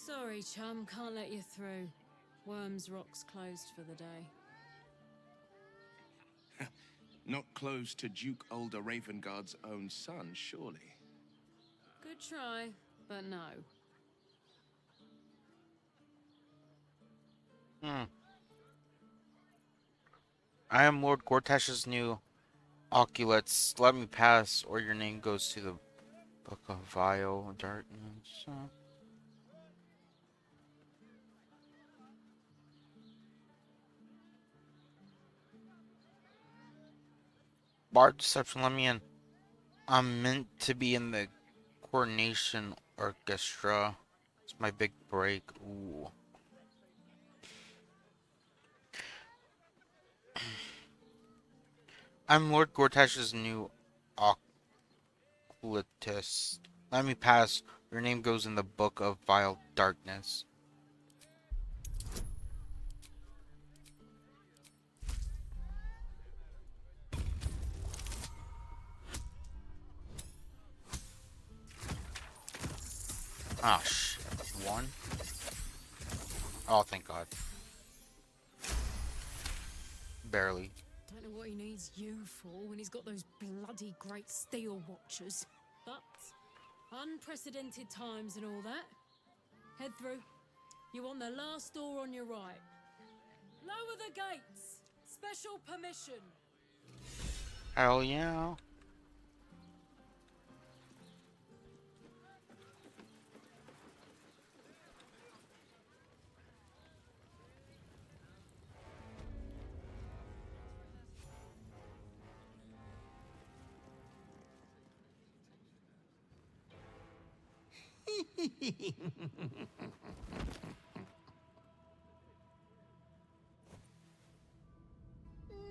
Sorry, chum, can't let you through. Worms Rock's closed for the day. Not close to Duke Ulder Ravengard's own son, surely. Good try, but no. I am Lord Gortash's new Oculets. Let me pass, or your name goes to the Book of Vile Darkness. Bard Deception, let me in. I'm meant to be in the coordination orchestra. It's my big break. Ooh. I'm Lord Gortash's new Ocultist. Let me pass. Your name goes in the Book of Vile Darkness. Ah, shit. One? Oh, thank God. Barely. Don't know what he needs you for when he's got those bloody great steel watchers. But unprecedented times and all that. Head through. You want the last door on your right. Lower the gates. Special permission. Hell yeah.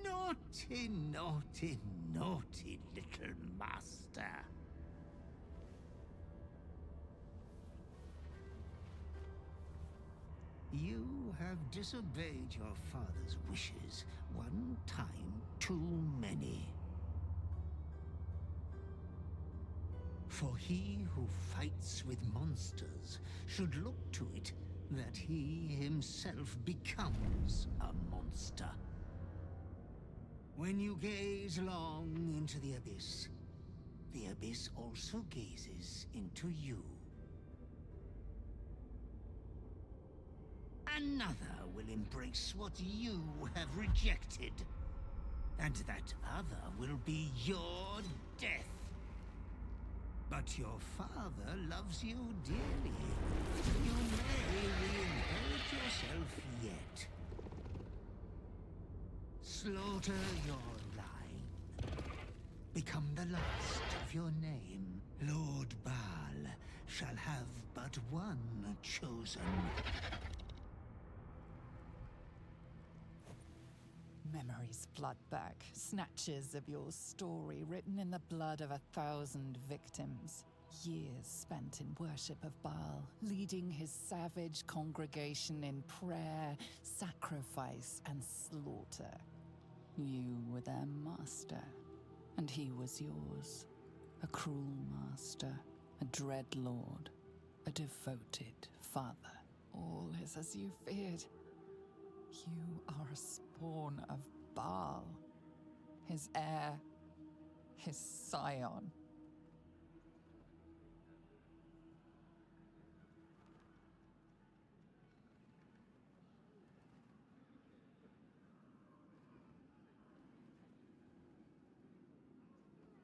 Naughty, naughty, naughty little master. You have disobeyed your father's wishes one time too many. For he who fights with monsters should look to it that he himself becomes a monster. When you gaze long into the abyss also gazes into you. Another will embrace what you have rejected, and that other will be your death. But your father loves you dearly. You may re-inherit yourself yet. Slaughter your line. Become the last of your name. Lord Baal shall have but one chosen. Memories flood back, snatches of your story written in the blood of 1,000 victims. Years spent in worship of Baal, leading his savage congregation in prayer, sacrifice, and slaughter. You were their master, and he was yours. A cruel master, a dread lord, a devoted father. All is as you feared. You are a spawn of Baal, his heir, his scion.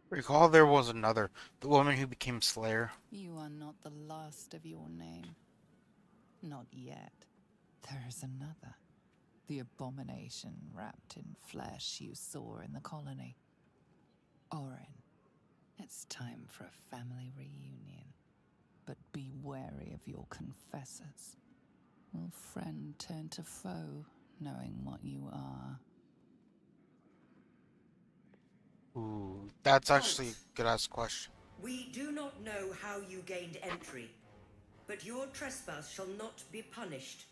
Recall there was another, the woman who became Slayer. You are not the last of your name. Not yet. There is another. The abomination wrapped in flesh you saw in the colony. Orin, it's time for a family reunion. But be wary of your confessors. Will friend turn to foe, knowing what you are? Ooh, that's actually a good-ass question. We do not know how you gained entry, but your trespass shall not be punished.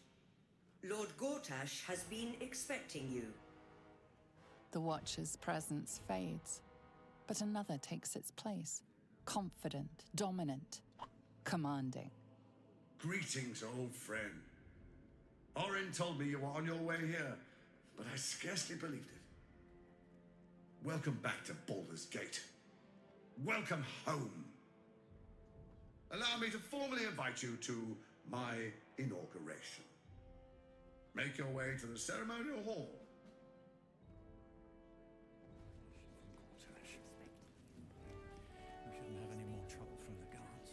Lord Gortash has been expecting you. The Watcher's presence fades, but another takes its place. Confident, dominant, commanding. Greetings, old friend. Orin told me you were on your way here, but I scarcely believed it. Welcome back to Baldur's Gate. Welcome home. Allow me to formally invite you to my inauguration. Make your way to the ceremonial hall. We shouldn't have any more trouble from the guards.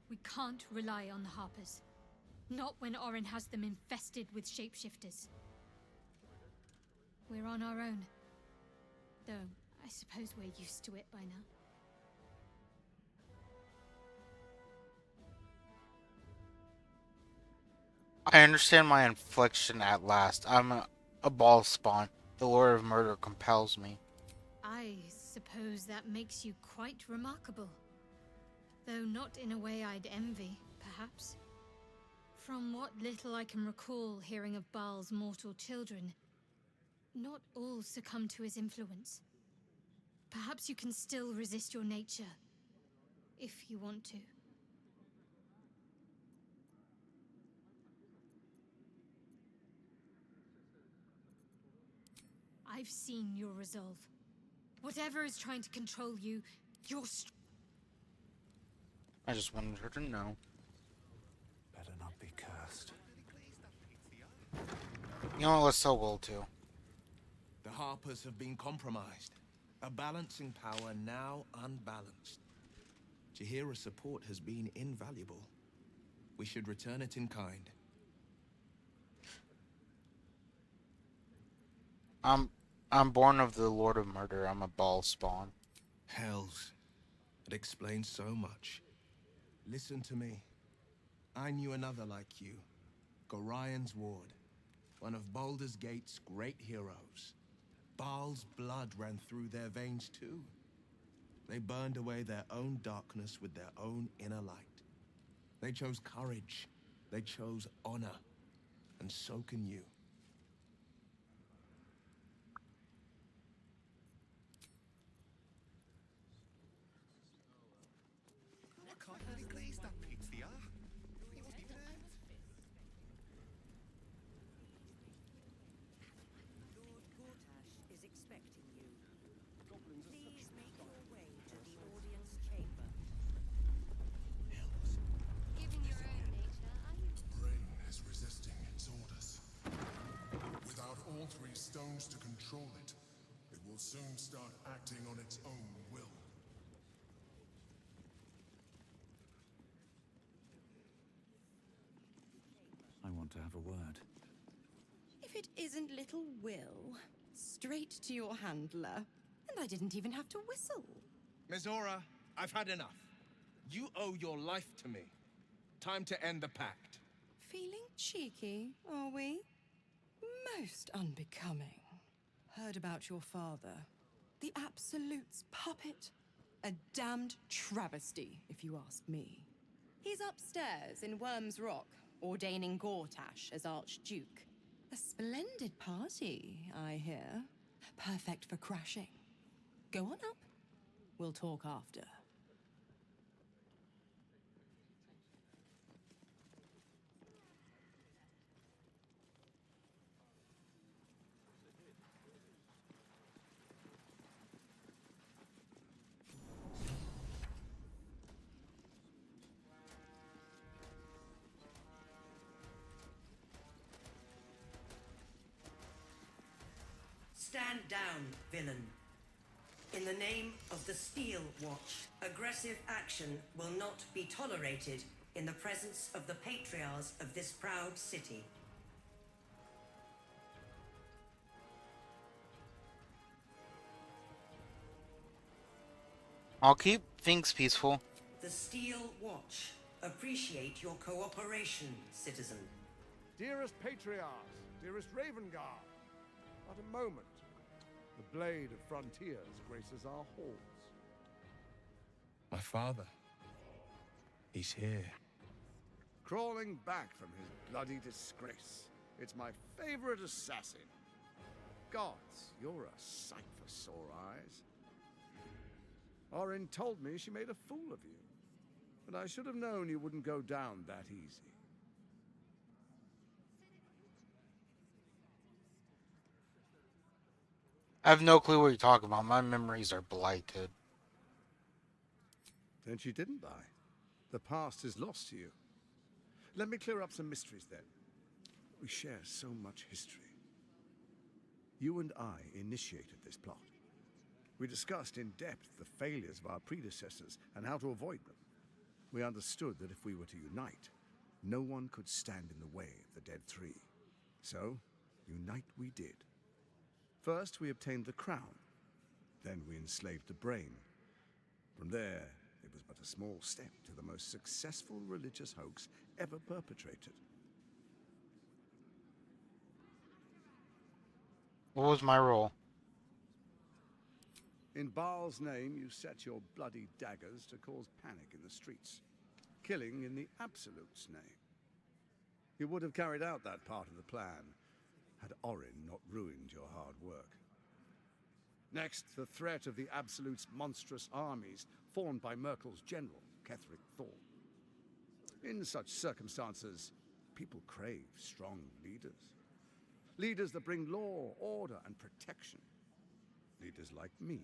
We can't rely on the Harpers. Not when Orin has them infested with shapeshifters. We're on our own. Though, I suppose we're used to it by now. I understand my affliction at last. I'm a ball spawn. The lure of murder compels me. I suppose that makes you quite remarkable. Though not in a way I'd envy, perhaps. From what little I can recall hearing of Baal's mortal children, not all succumb to his influence. Perhaps you can still resist your nature, if you want to. I've seen your resolve. Whatever is trying to control you, you're I just wanted her to know. Better not be cursed. You know, let's tell Will too. The Harpers have been compromised. A balancing power now unbalanced. Jahira's support has been invaluable. We should return it in kind. I'm born of the Lord of Murder. I'm a ball spawn. Hells. It explains so much. Listen to me. I knew another like you. Gorion's ward. One of Baldur's Gate's great heroes. Baal's blood ran through their veins too. They burned away their own darkness with their own inner light. They chose courage. They chose honor. And so can you. Lord Gortash is expecting you. Please make your way to the audience chamber. Given your own nature, are you? Brain is resisting its orders. Without all three stones to control it, it will soon start acting on its own will. I want to have a word. If it isn't little Will, straight to your handler. And I didn't even have to whistle. Mizora, I've had enough. You owe your life to me. Time to end the pact. Feeling cheeky, are we? Most unbecoming. Heard about your father. The Absolute's puppet. A damned travesty, if you ask me. He's upstairs in Worm's Rock, ordaining Gortash as Archduke. A splendid party, I hear. Perfect for crashing. Go on up. We'll talk after. Stand down, villain. In the name of the Steel Watch, aggressive action will not be tolerated in the presence of the patriarchs of this proud city. I'll keep things peaceful. The Steel Watch appreciate your cooperation, citizen. Dearest Patriarchs, dearest Ravengard, but a moment. The blade of frontiers graces our halls. My father. He's here. Crawling back from his bloody disgrace. It's my favorite assassin. Gods, you're a sight for sore eyes. Orin told me she made a fool of you. But I should have known you wouldn't go down that easy. I have no clue what you're talking about. My memories are blighted. Then she didn't die. The past is lost to you. Let me clear up some mysteries then. We share so much history. You and I initiated this plot. We discussed in depth the failures of our predecessors and how to avoid them. We understood that if we were to unite, no one could stand in the way of the Dead Three. So, unite we did. First, we obtained the crown. Then we enslaved the brain. From there, it was but a small step to the most successful religious hoax ever perpetrated. What was my role? In Baal's name, you set your bloody daggers to cause panic in the streets, killing in the Absolute's name. You would have carried out that part of the plan had Orin not ruined your hard work. Next, the threat of the Absolute's monstrous armies formed by Merkel's general, Ketheric Thorn. In such circumstances, people crave strong leaders. Leaders that bring law, order, and protection. Leaders like me,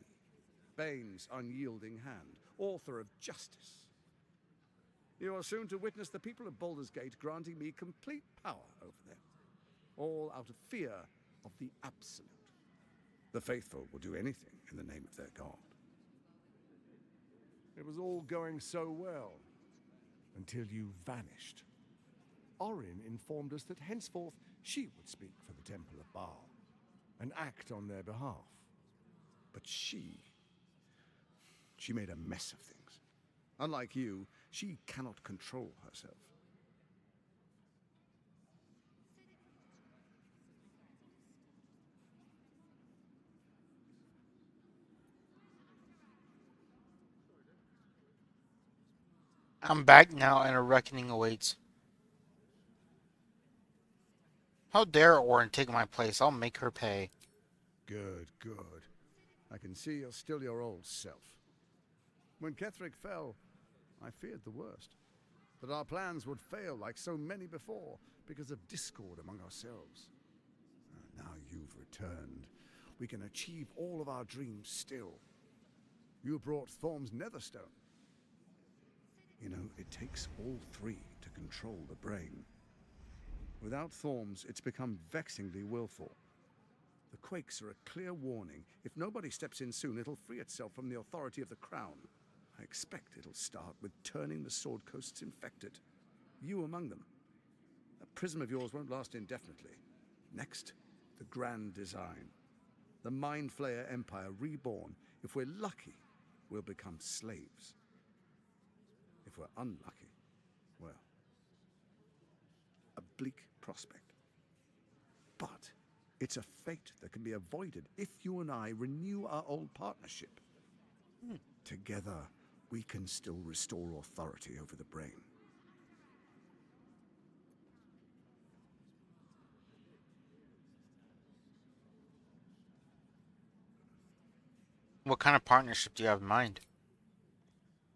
Bane's unyielding hand, author of justice. You are soon to witness the people of Baldur's Gate granting me complete power over them, all out of fear of the Absolute. The faithful will do anything in the name of their god. It was all going so well, until you vanished. Orin informed us that henceforth she would speak for the Temple of Baal, and act on their behalf. But she made a mess of things. Unlike you, she cannot control herself. I'm back now and a reckoning awaits. How dare Orin take my place? I'll make her pay. Good, good. I can see you're still your old self. When Ketheric fell, I feared the worst. That our plans would fail like so many before because of discord among ourselves. Now you've returned. We can achieve all of our dreams still. You brought Thorm's Netherstone. You know, it takes all three to control the brain. Without Thorm's, it's become vexingly willful. The quakes are a clear warning. If nobody steps in soon, it'll free itself from the authority of the Crown. I expect it'll start with turning the Sword Coasts infected. You among them. That prism of yours won't last indefinitely. Next, the grand design. The Mind Flayer Empire reborn. If we're lucky, we'll become slaves. If we're unlucky, well, a bleak prospect. But it's a fate that can be avoided if you and I renew our old partnership. Together, we can still restore authority over the brain. What kind of partnership do you have in mind?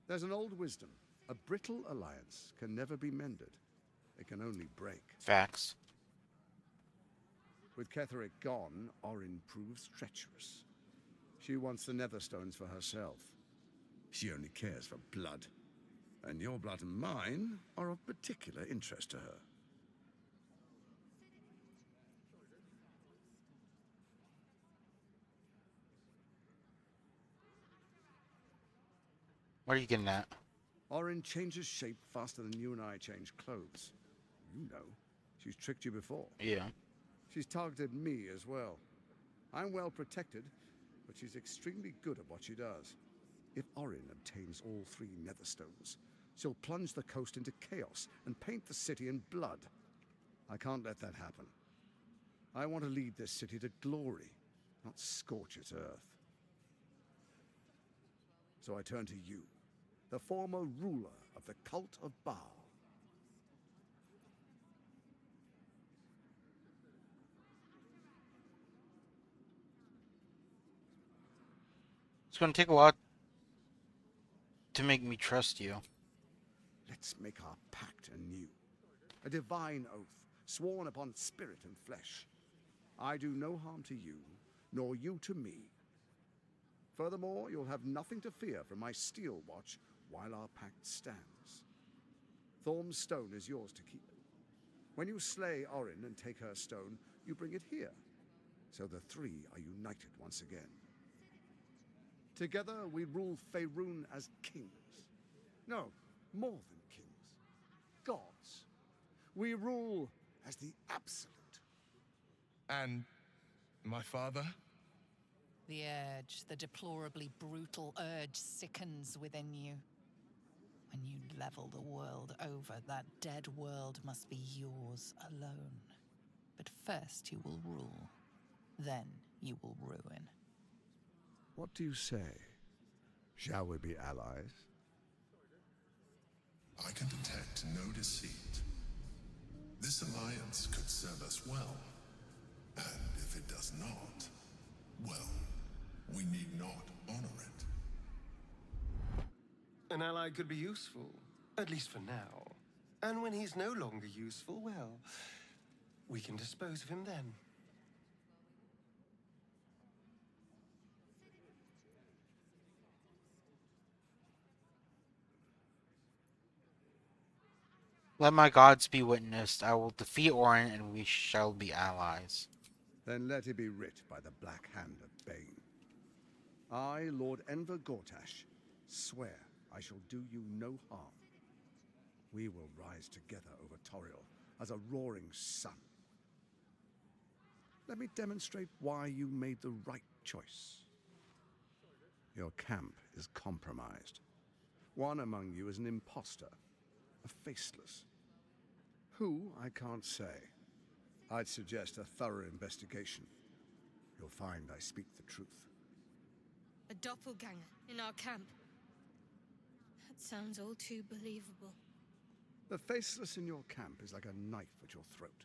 There's an old wisdom. A brittle alliance can never be mended. It can only break. Facts. With Ketheric gone, Orin proves treacherous. She wants the Netherstones for herself. She only cares for blood. And your blood and mine are of particular interest to her. What are you getting at? Orin changes shape faster than you and I change clothes. You know, she's tricked you before. Yeah. She's targeted me as well. I'm well protected, but she's extremely good at what she does. If Orin obtains all three Netherstones, she'll plunge the coast into chaos and paint the city in blood. I can't let that happen. I want to lead this city to glory, not scorch its earth. So I turn to you, the former ruler of the cult of Baal. It's going to take a lot to make me trust you. Let's make our pact anew. A divine oath, sworn upon spirit and flesh. I do no harm to you, nor you to me. Furthermore, you'll have nothing to fear from my steel watch while our pact stands. Thorm's stone is yours to keep. When you slay Orin and take her stone, you bring it here, so the three are united once again. Together we rule Faerun as kings. No, more than kings. Gods. We rule as the absolute. And my father? The urge, the deplorably brutal urge sickens within you. When you level the world over, that dead world must be yours alone. But first you will rule. Then you will ruin. What do you say? Shall we be allies? I can detect no deceit. This alliance could serve us well. And if it does not, well, we need not honor it. An ally could be useful, at least for now. And when he's no longer useful, well, we can dispose of him then. Let my gods be witnessed. I will defeat Orin and we shall be allies. Then let it be writ by the black hand of Bane. I, Lord Enver Gortash, swear I shall do you no harm. We will rise together over Toriel as a roaring sun. Let me demonstrate why you made the right choice. Your camp is compromised. One among you is an imposter, a faceless. Who, I can't say. I'd suggest a thorough investigation. You'll find I speak the truth. A doppelganger in our camp. That sounds all too believable. The faceless in your camp is like a knife at your throat.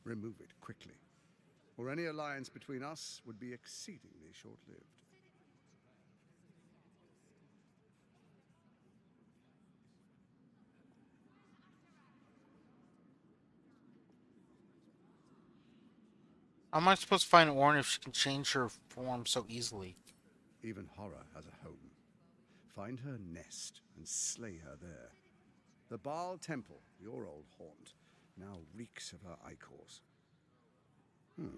Remove it quickly, or any alliance between us would be exceedingly short-lived. How am I supposed to find Orin if she can change her form so easily? Even horror has a home. Find her nest and slay her there. The Baal Temple, your old haunt, now reeks of her ichors. Do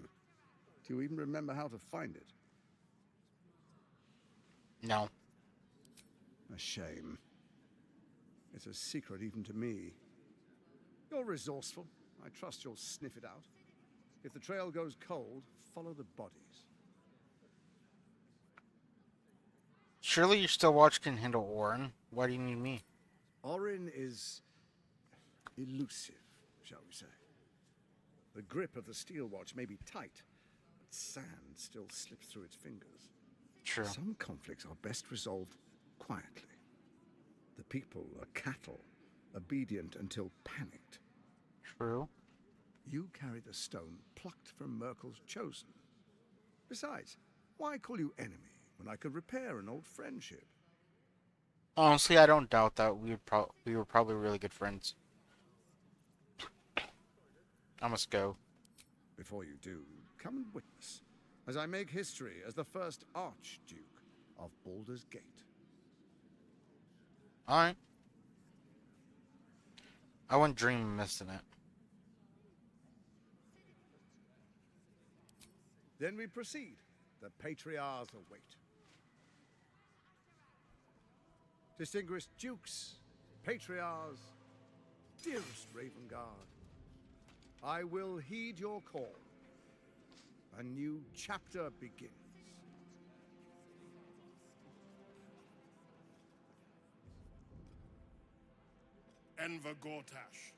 you even remember how to find it? No. A shame. It's a secret even to me. You're resourceful. I trust you'll sniff it out. If the trail goes cold, follow the bodies. Surely your still watch can handle Orin. Why do you need me? Orin is elusive, shall we say. The grip of the steel watch may be tight, but sand still slips through its fingers. True. Some conflicts are best resolved quietly. The people are cattle, obedient until panicked. True. You carry the stone plucked from Merkel's chosen. Besides, why call you enemy when I could repair an old friendship? Honestly, I don't doubt that we were probably really good friends. I must go. Before you do, come and witness, as I make history as the first Archduke of Baldur's Gate. Alright. I wouldn't dream of missing it. Then we proceed. The Patriarchs await. Distinguished Dukes, Patriarchs, dearest Ravengard, I will heed your call. A new chapter begins. Enver Gortash,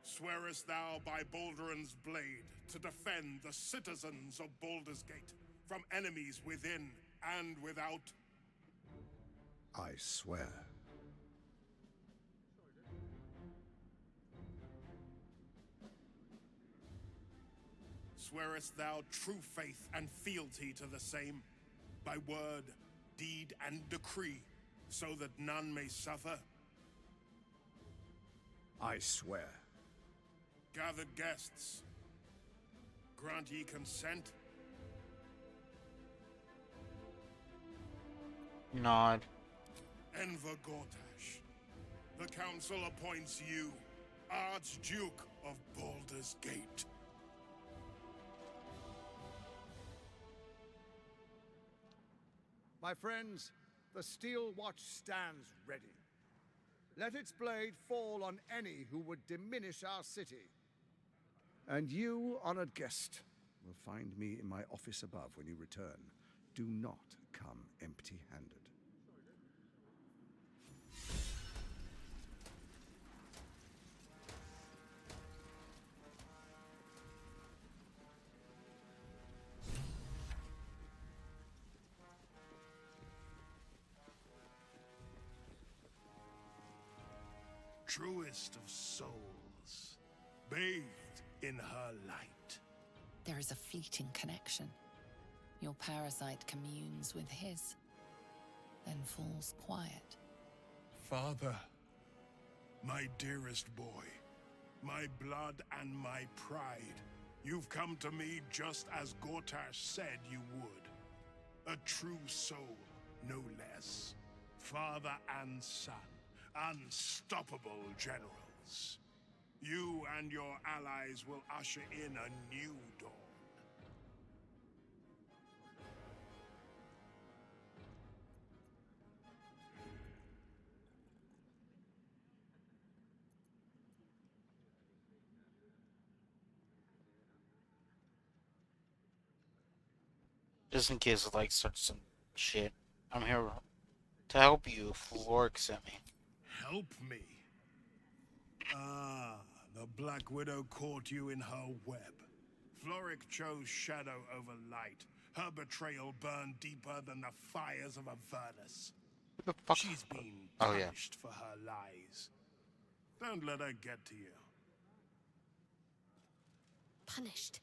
swearest thou by Balduran's blade to defend the citizens of Baldur's Gate from enemies within and without? I swear. Swearest thou true faith and fealty to the same, by word, deed, and decree, so that none may suffer? I swear. Gathered guests, grant ye consent? Nod. Enver Gortash, the council appoints you Archduke of Baldur's Gate. My friends, the steel watch stands ready. Let its blade fall on any who would diminish our city. And you, honored guest, will find me in my office above when you return. Do not come empty-handed. Truest of souls, bathed in her light. There is a fleeting connection. Your parasite communes with his, then falls quiet. Father, my dearest boy, my blood and my pride, you've come to me just as Gortash said you would. A true soul, no less. Father and son, unstoppable generals. You and your allies will usher in a new dawn. Just in case I like starts some shit, I'm here to help you if Lork sent me. Help me? Ah, the Black Widow caught you in her web. Floric chose shadow over light. Her betrayal burned deeper than the fires of Avernus. Who the fuck? She's been Oh, yeah. punished for her lies. Don't let her get to you. Punished?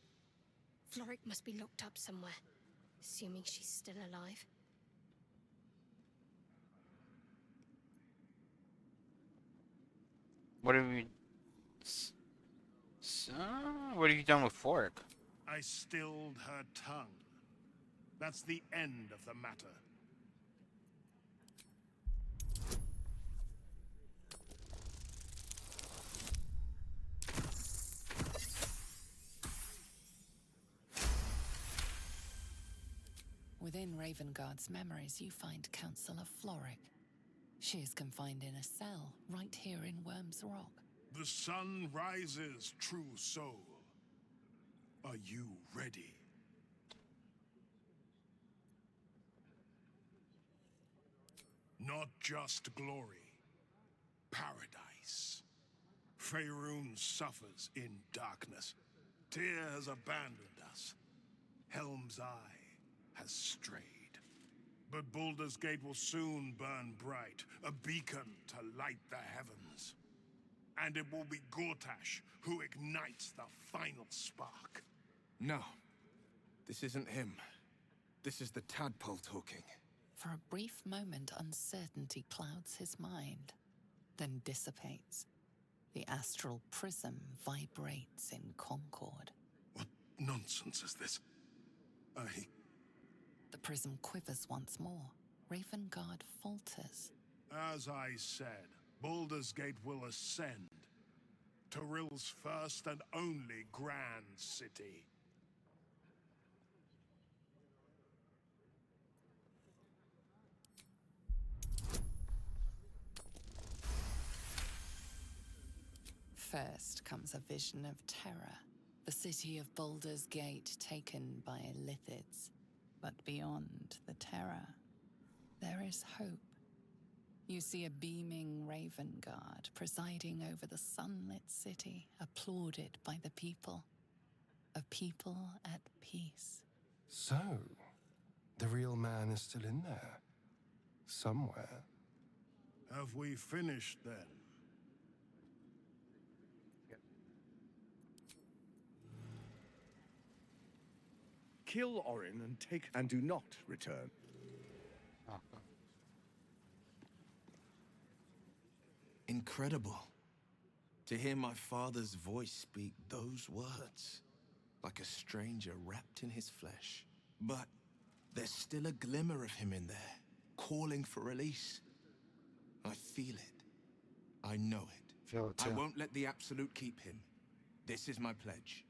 Floric must be locked up somewhere, assuming she's still alive. What have you... what have you done with Floric? I stilled her tongue. That's the end of the matter. Within Ravengard's memories, you find Councillor Floric. She is confined in a cell right here in Worm's Rock. The sun rises, true soul. Are you ready? Not just glory, paradise. Faerun suffers in darkness. Tyr has abandoned us. Helm's Eye has strayed. But Baldur's Gate will soon burn bright, a beacon to light the heavens. And it will be Gortash who ignites the final spark. No. This isn't him. This is the tadpole talking. For a brief moment, uncertainty clouds his mind, then dissipates. The astral prism vibrates in concord. What nonsense is this? The prism quivers once more. Ravengard falters. As I said, Baldur's Gate will ascend. Torill's first and only grand city. First comes a vision of terror. The city of Baldur's Gate taken by Lithids. But beyond the terror, there is hope. You see a beaming Ravengard presiding over the sunlit city, applauded by the people. A people at peace. So, the real man is still in there. Somewhere. Have we finished then? Kill Orin and do not return. incredible. To hear my father's voice speak those words, like a stranger wrapped in his flesh. But there's still a glimmer of him in there, calling for release. I feel it. I know it. Feel it I too. won't let the Absolute keep him. This is my pledge.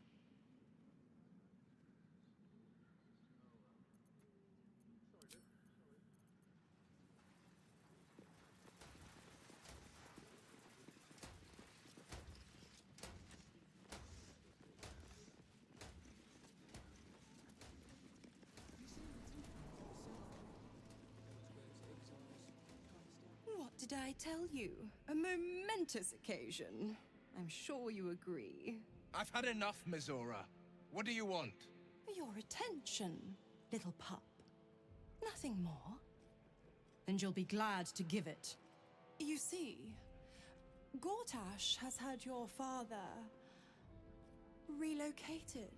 What did I tell you? A momentous occasion. I'm sure you agree. I've had enough, Mizora. What do you want? Your attention, little pup. Nothing more. And you'll be glad to give it. You see, Gortash has had your father relocated.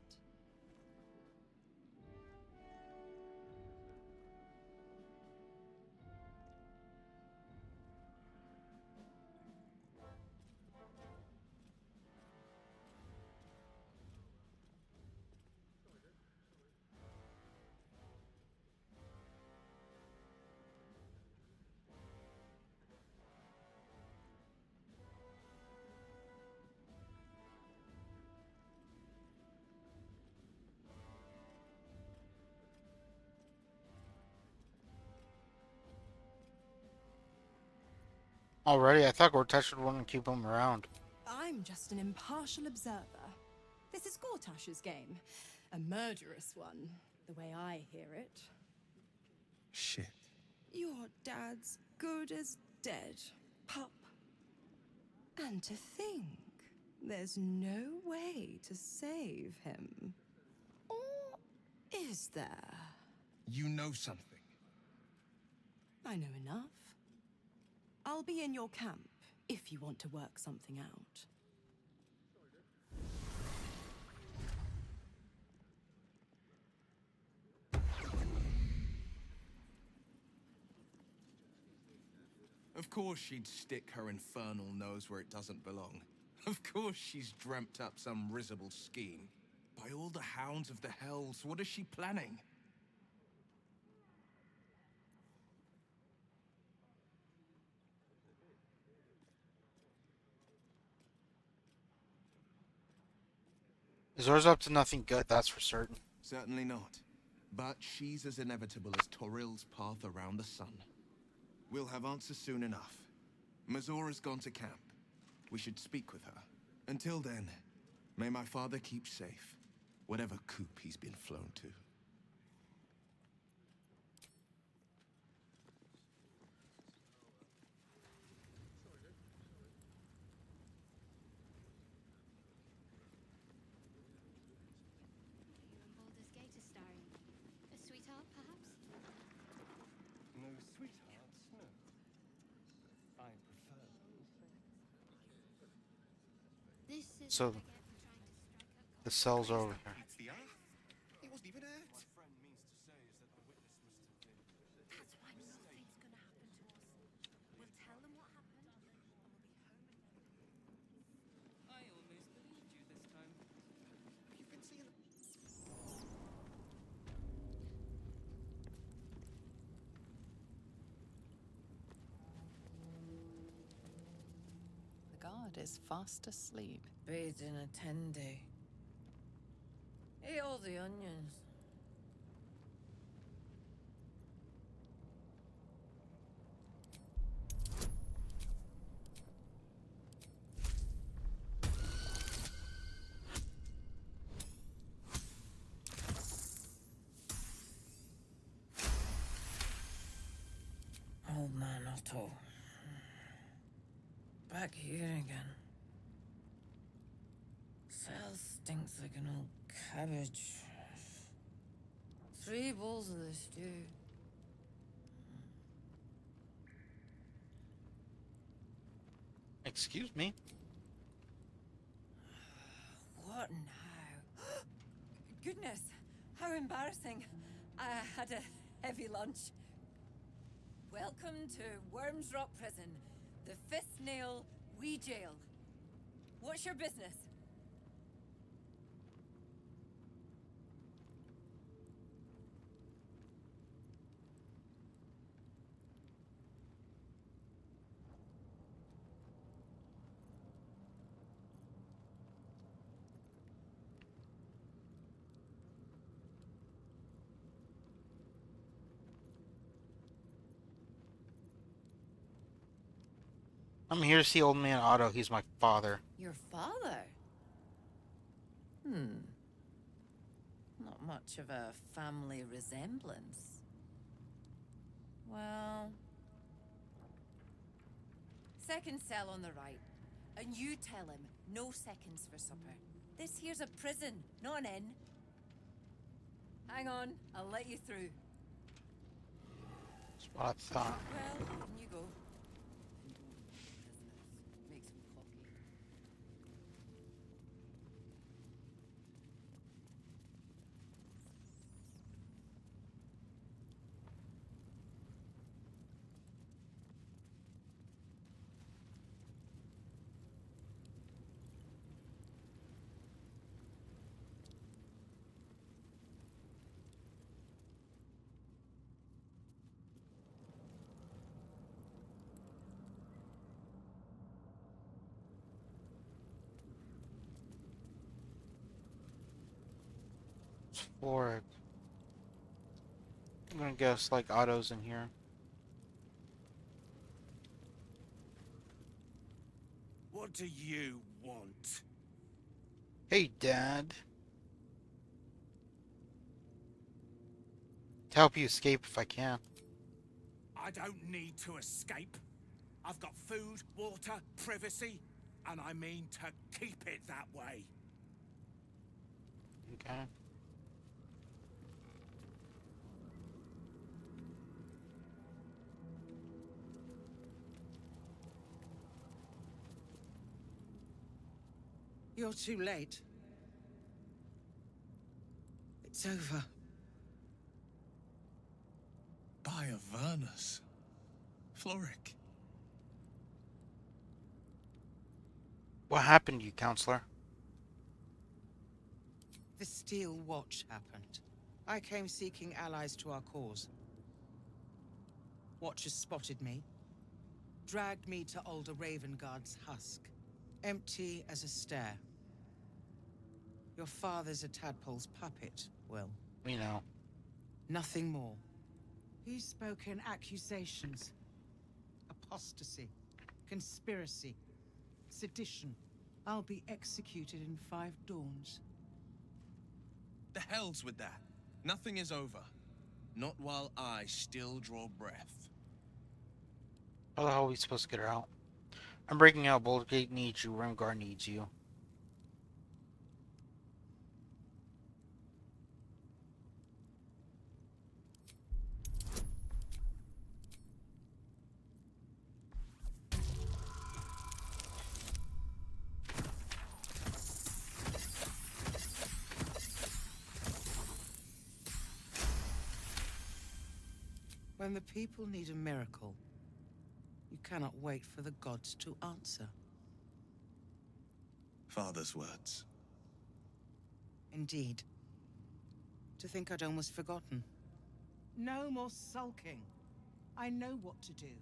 Already, I thought Gortash would want to keep him around. I'm just an impartial observer. This is Gortash's game. A murderous one, the way I hear it. Shit. Your dad's good as dead, pup. And to think, there's no way to save him. Or is there? You know something. I know enough. I'll be in your camp if you want to work something out. Of course she'd stick her infernal nose where it doesn't belong. Of course she's dreamt up some risible scheme. By all the hounds of the hells, what is she planning? Zora's up to nothing good, that's for certain. Certainly not. But she's as inevitable as Toril's path around the sun. We'll have answers soon enough. Mizora's gone to camp. We should speak with her. Until then, may my father keep safe, whatever coop he's been flown to. Baldur's Gate is starring. A sweetheart, perhaps? No sweethearts, no. I prefer. This is So, what I get for trying to strike up the cells are over here. It's the art. It wasn't even hurt. That's why nothing's gonna happen to us. We'll tell them what happened, and we'll be home in I almost believed you this time. You've been seeing. The guard is fast asleep. Bathed in a 10-day. Ate all the onions. Old man Otto. Back here again. Cell stinks like an old cabbage. 3 bowls of this stew. Excuse me? What now? Goodness, how embarrassing. I had a heavy lunch. Welcome to Worms Rock Prison, the 5th nail We jail. What's your business? I'm here to see old man Otto. He's my father. Your father? Hmm. Not much of a family resemblance. Well... Second cell on the right. And you tell him, no seconds for supper. This here's a prison, not an inn. Hang on, I'll let you through. That's what I thought. Well, in you go. Make some coffee. For it. I'm gonna guess like Otto's in here. What do you want? Hey, Dad. To help you escape if I can. I don't need to escape. I've got food, water, privacy, and I mean to keep it that way. Okay. You're too late. It's over. By Avernus. Floric. What happened to you, counselor? The Steel Watch happened. I came seeking allies to our cause. Watchers spotted me, dragged me to Older Ravengard's husk, empty as a stare. Your father's a tadpole's puppet, Will. We know. Nothing more. He spoke in accusations. Apostasy, conspiracy, sedition. I'll be executed in 5 dawns. The hell's with that. Nothing is over. Not while I still draw breath. How the hell are we supposed to get her out? I'm breaking out. Baldur Gate needs you. Rimgar needs you. When the people need a miracle, you cannot wait for the gods to answer. Father's words. Indeed. To think I'd almost forgotten. No more sulking. I know what to do.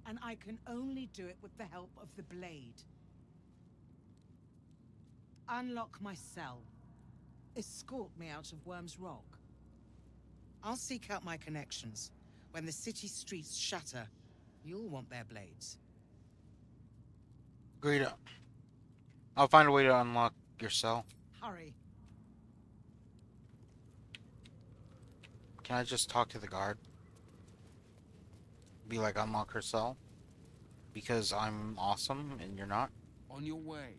And I can only do it with the help of the blade. Unlock my cell. Escort me out of Worm's Rock. I'll seek out my connections. When the city streets shatter, you'll want their blades. Agreed. I'll find a way to unlock your cell. Hurry. Can I just talk to the guard? Be like, unlock her cell? Because I'm awesome and you're not? On your way.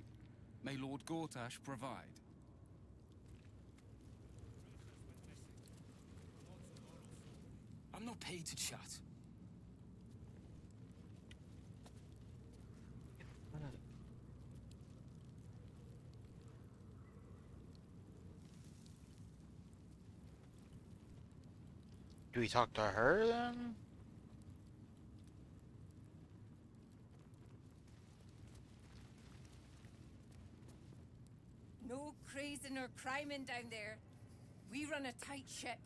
May Lord Gortash provide. I'm not paid to chat. Do we talk to her then? crazing or criming down there. We run a tight ship.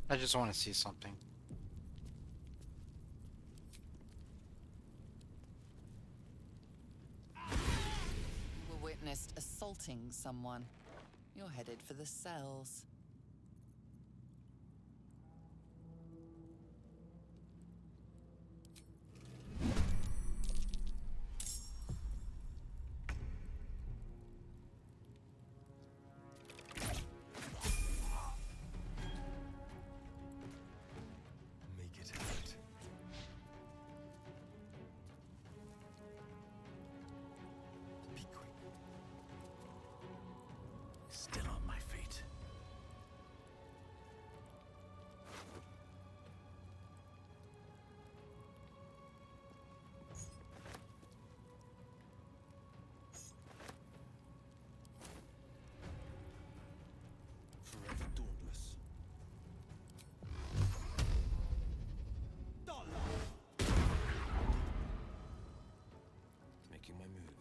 I just want to see something. You were witnessed assaulting someone. You're headed for the cells. Make it out. Be quick. Still on my feet. Forever dauntless. Making my move.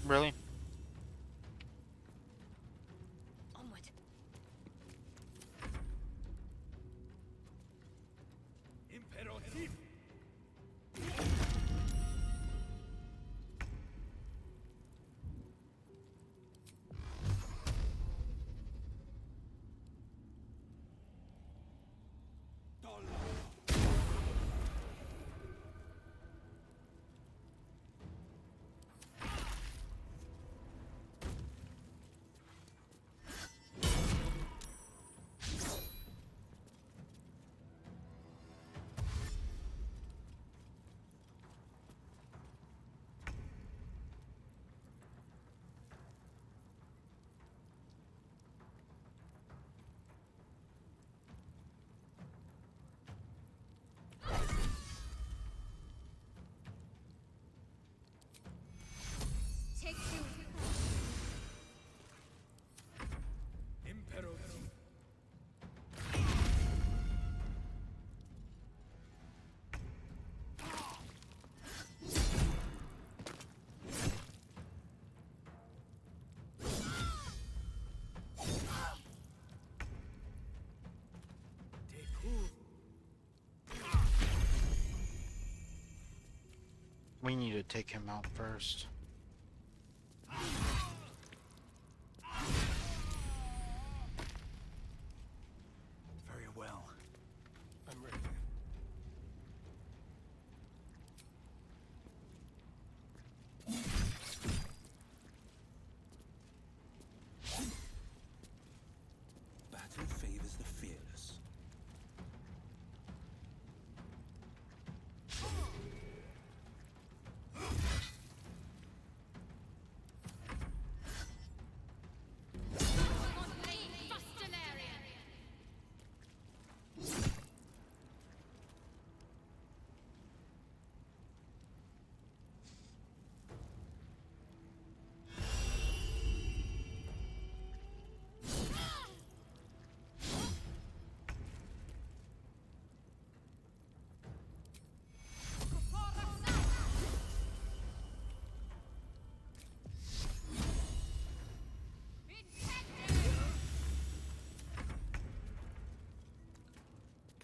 Really? Onward. Imperativ. Take you. Imperativ. We need to take him out first. Very well. I'm ready. Battle favors the fearless.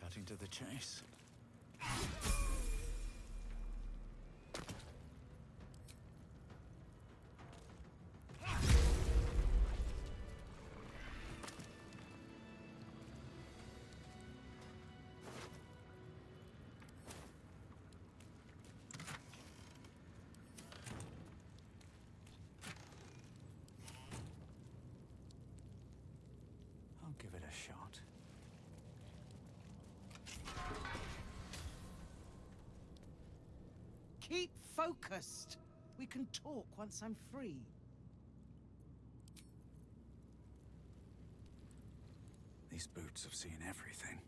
Cutting to the chase. shot. Keep focused. We can talk once I'm free. These boots have seen everything.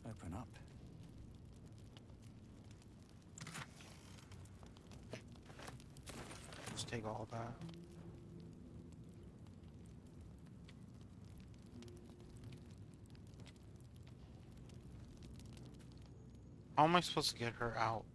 Open up. Let's take all that. How am I supposed to get her out?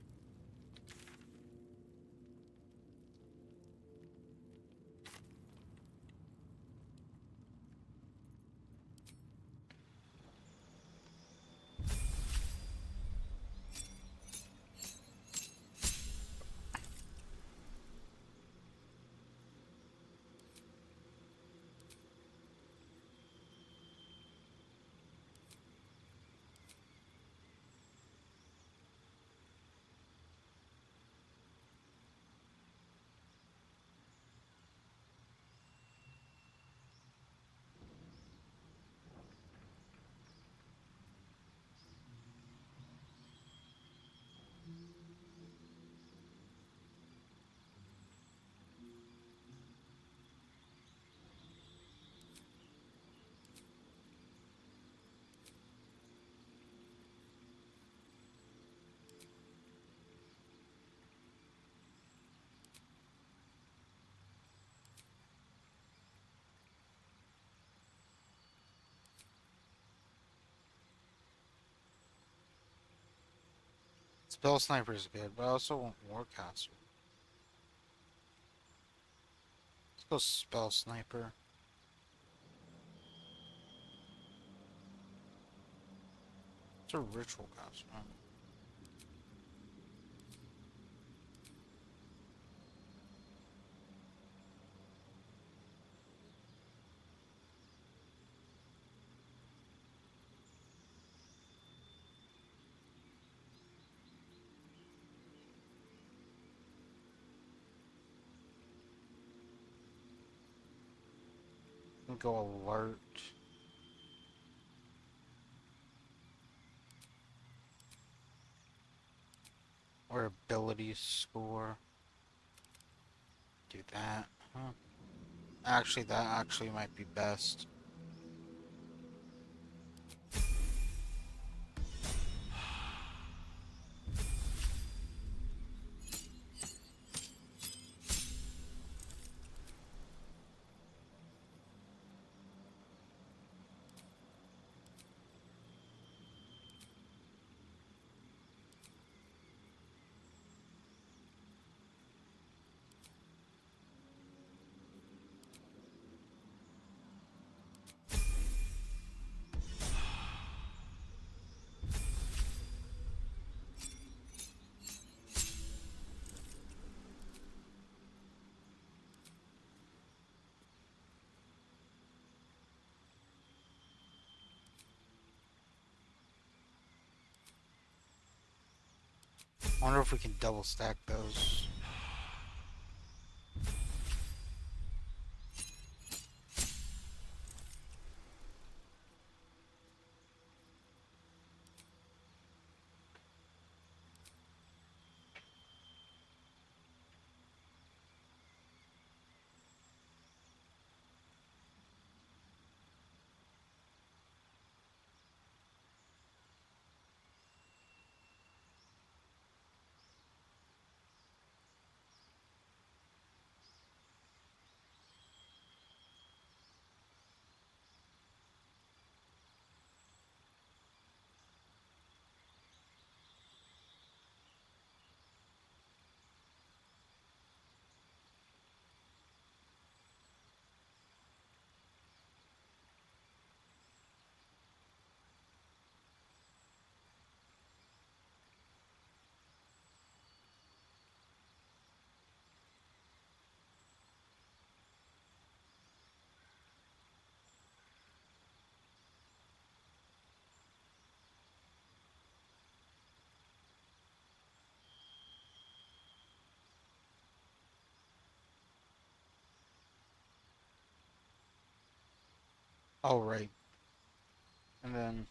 Spell Sniper is good, but I also want Warcaster. Let's go Spell Sniper. It's a Ritual Caster. Go Alert. Or Ability Score. Do that. Huh. Actually, that actually might be best. I wonder if we can double stack those. Oh, right. And then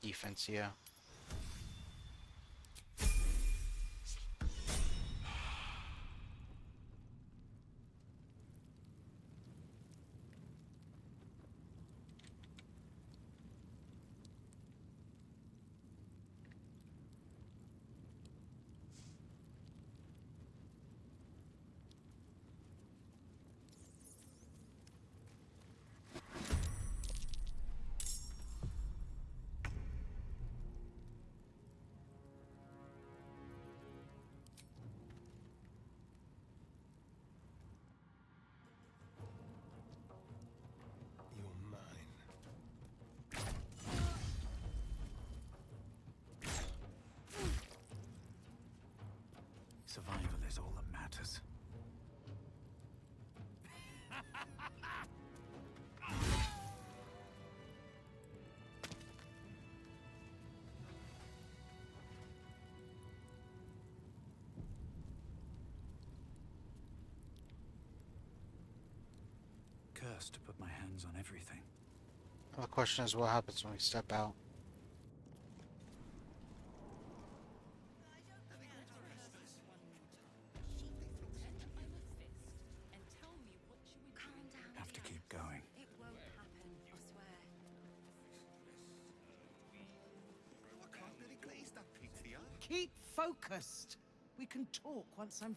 defense, yeah. You're mine. Survival is all that matters. Cursed to put my hands on everything. The question is, what happens when we step out? Have to keep going. It won't happen, I swear. I can't really glaze that pizza. Keep focused. We can talk once I'm.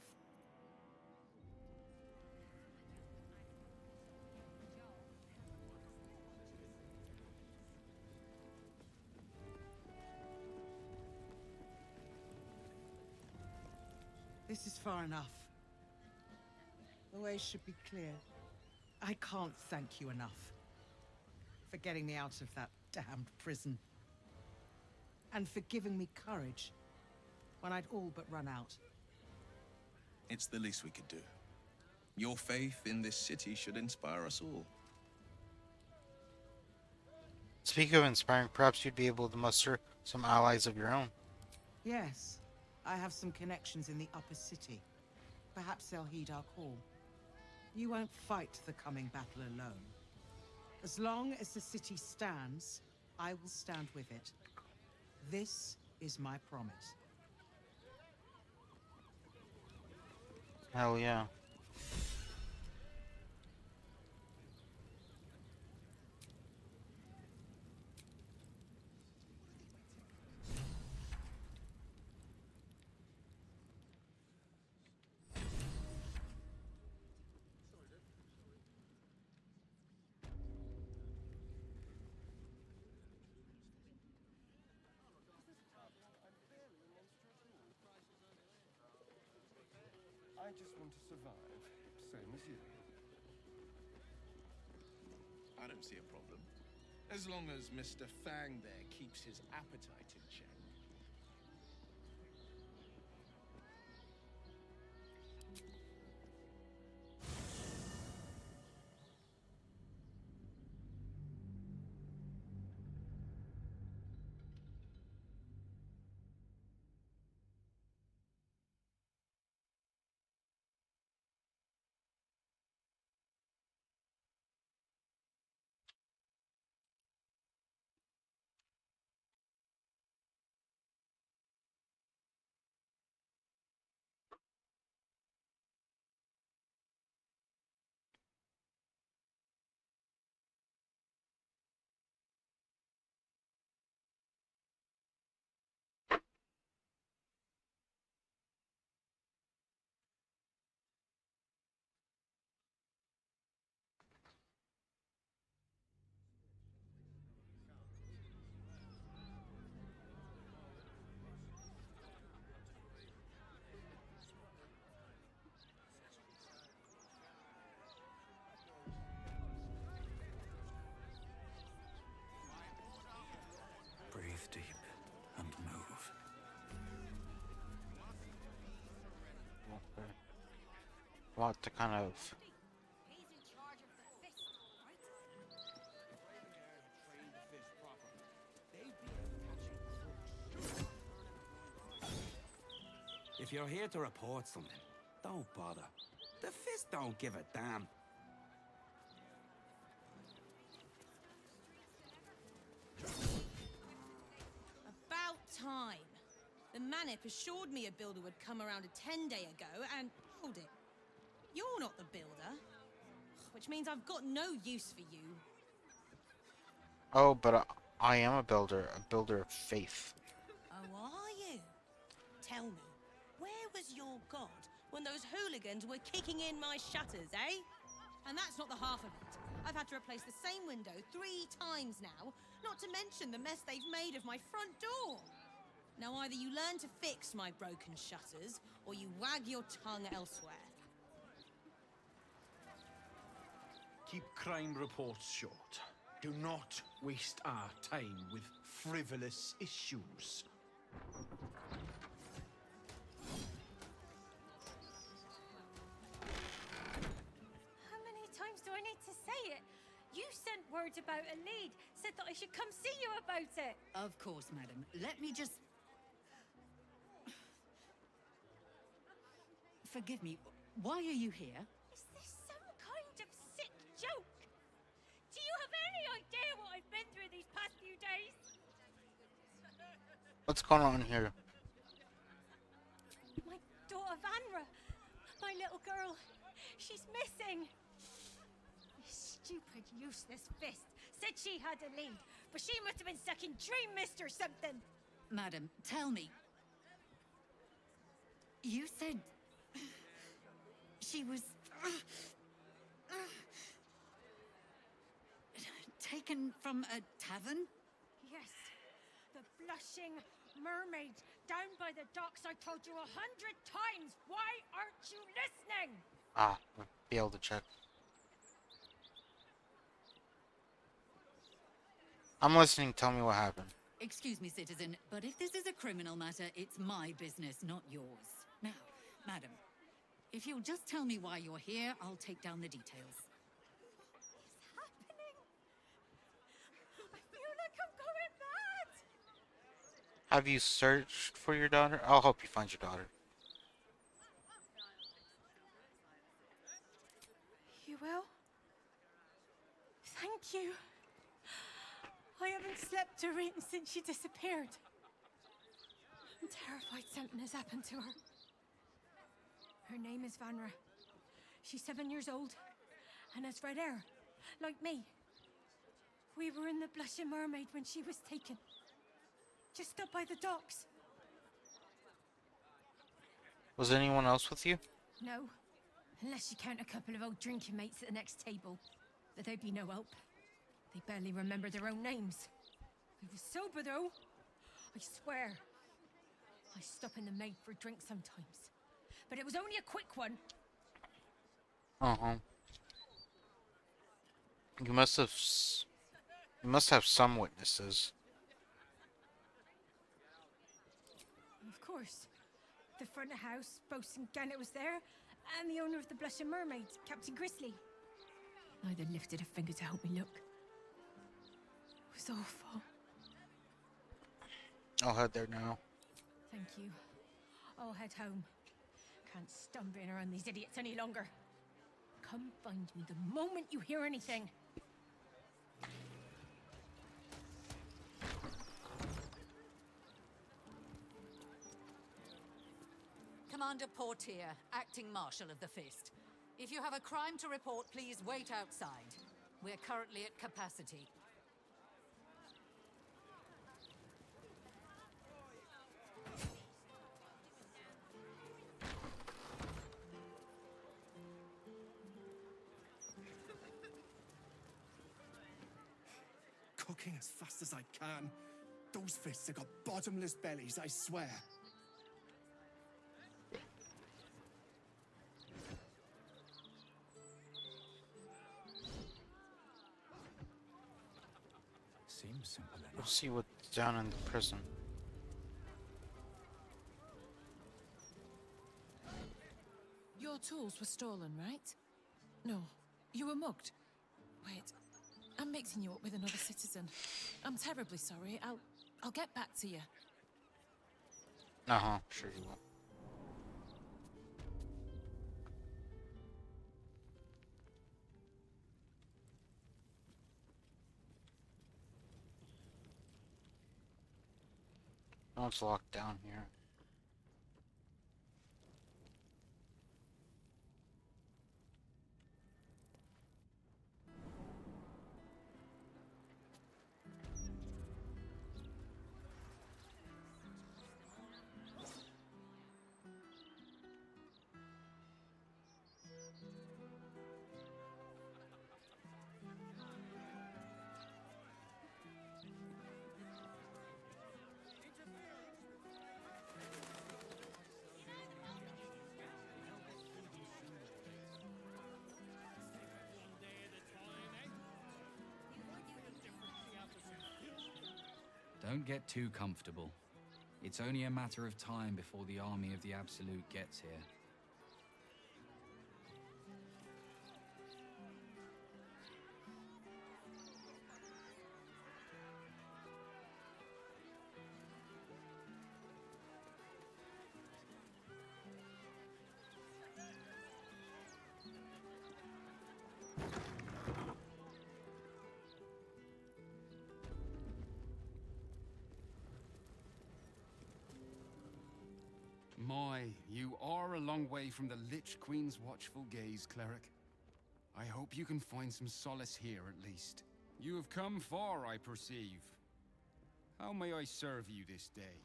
This is far enough. The way should be clear. I can't thank you enough for getting me out of that damned prison. And for giving me courage when I'd all but run out. It's the least we could do. Your faith in this city should inspire us all. Speaking of inspiring, perhaps you'd be able to muster some allies of your own. Yes, I have some connections in the upper city. Perhaps they'll heed our call. You won't fight the coming battle alone. As long as the city stands, I will stand with it. This is my promise. Hell yeah. I just want to survive, same as you. I don't see a problem. As long as Mr. Fang there keeps his appetite in check. Breathe deep and move. Okay. Want to kind of If you're here to report something, Don't bother. The Fist don't give a damn. About time. The Manip assured me a builder would come around a 10-day ago, and hold it. You're not the builder. Which means I've got no use for you. Oh, but I am a builder of faith. Oh, are you? Tell me, where was your god when those hooligans were kicking in my shutters, eh? And that's not the half of it. I've had to replace the same window 3 times now, not to mention the mess they've made of my front door. Now either you learn to fix my broken shutters, or you wag your tongue elsewhere. Keep crime reports short. Do not waste our time with frivolous issues. How many times do I need to say it? You sent word about a lead, said that I should come see you about it. Of course, madam. Let me just... Forgive me, why are you here? Is this some kind of sick joke? Do you have any idea what I've been through these past few days? What's going on here? My daughter Vanra, my little girl, she's missing. This stupid, useless Fist said she had a lead, but she must have been stuck in Dream Mist or something. Madam, tell me. You said... she was... taken from a tavern? Yes, the blushing mermaid down by the docks. I told you 100 times. Why aren't you listening? Ah, I'll be able to check. I'm listening. Tell me what happened. Excuse me, citizen, but if this is a criminal matter, it's my business, not yours. Now, madam, if you'll just tell me why you're here, I'll take down the details. What's happening? I feel like I'm going mad. Have you searched for your daughter? I'll help you find your daughter. You will? Thank you. I haven't slept or eaten since she disappeared. I'm terrified something has happened to her. Her name is Vanra. She's 7 years old and has red hair, like me. We were in the Blushing Mermaid when she was taken. Just up by the docks. Was anyone else with you? No, unless you count a couple of old drinking mates at the next table. But they'd be no help. They barely remember their own names. I was sober though. I swear. I stop in the maid for a drink sometimes. But it was only a quick one. Uh-huh. You must have some witnesses. Of course. The front of house, Bosun Gannet was there, and the owner of the Blushing Mermaid, Captain Grizzly. Neither lifted a finger to help me look. It was awful. I'll head there now. Thank you. I'll head home. Can't stand being around these idiots any longer. Come find me the moment you hear anything. Commander Portier, acting Marshal of the Fist. If you have a crime to report, please wait outside. We're currently at capacity. Cooking as fast as I can. Those Fists have got bottomless bellies, I swear. Seems simple enough. We'll see what's down in the prison. Your tools were stolen, right? No, you were mugged. Wait, I'm mixing you up with another citizen. I'm terribly sorry. I'll get back to you. Uh-huh, sure you will. Oh, it's locked down here. Don't get too comfortable. It's only a matter of time before the army of the Absolute gets here. My, you are a long way from the Lich Queen's watchful gaze, cleric. I hope you can find some solace here at least. You have come far, I perceive. How may I serve you this day?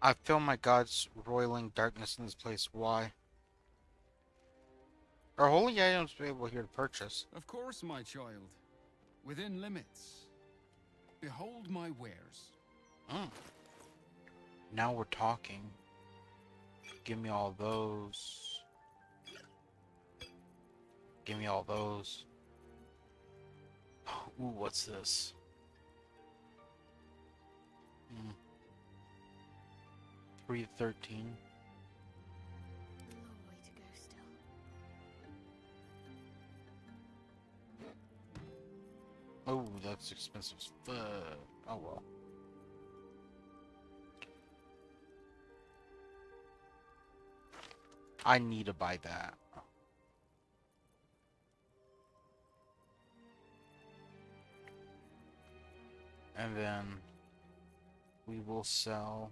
I feel my gods roiling darkness in this place. Why? Are holy items available here to purchase? Of course, my child. Within limits. Behold my wares. Now we're talking. Give me all those. Give me all those. Ooh, what's this? 313. Long way to go still. Oh, that's expensive as fuck. Oh well. I need to buy that. And then we will sell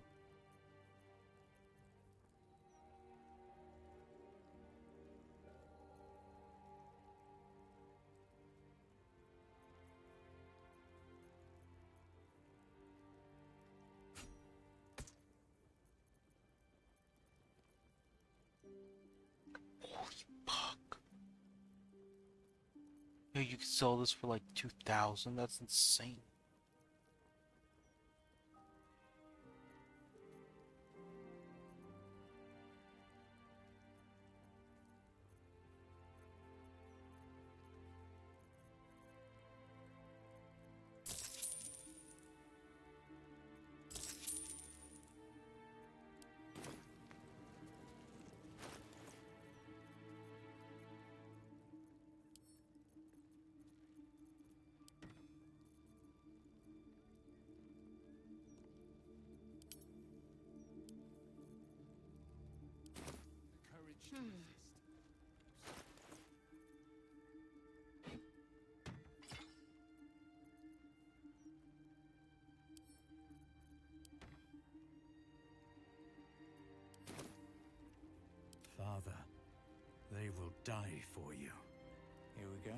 Yo, you can sell this for like 2,000. That's insane. Father, they will die for you. Here we go.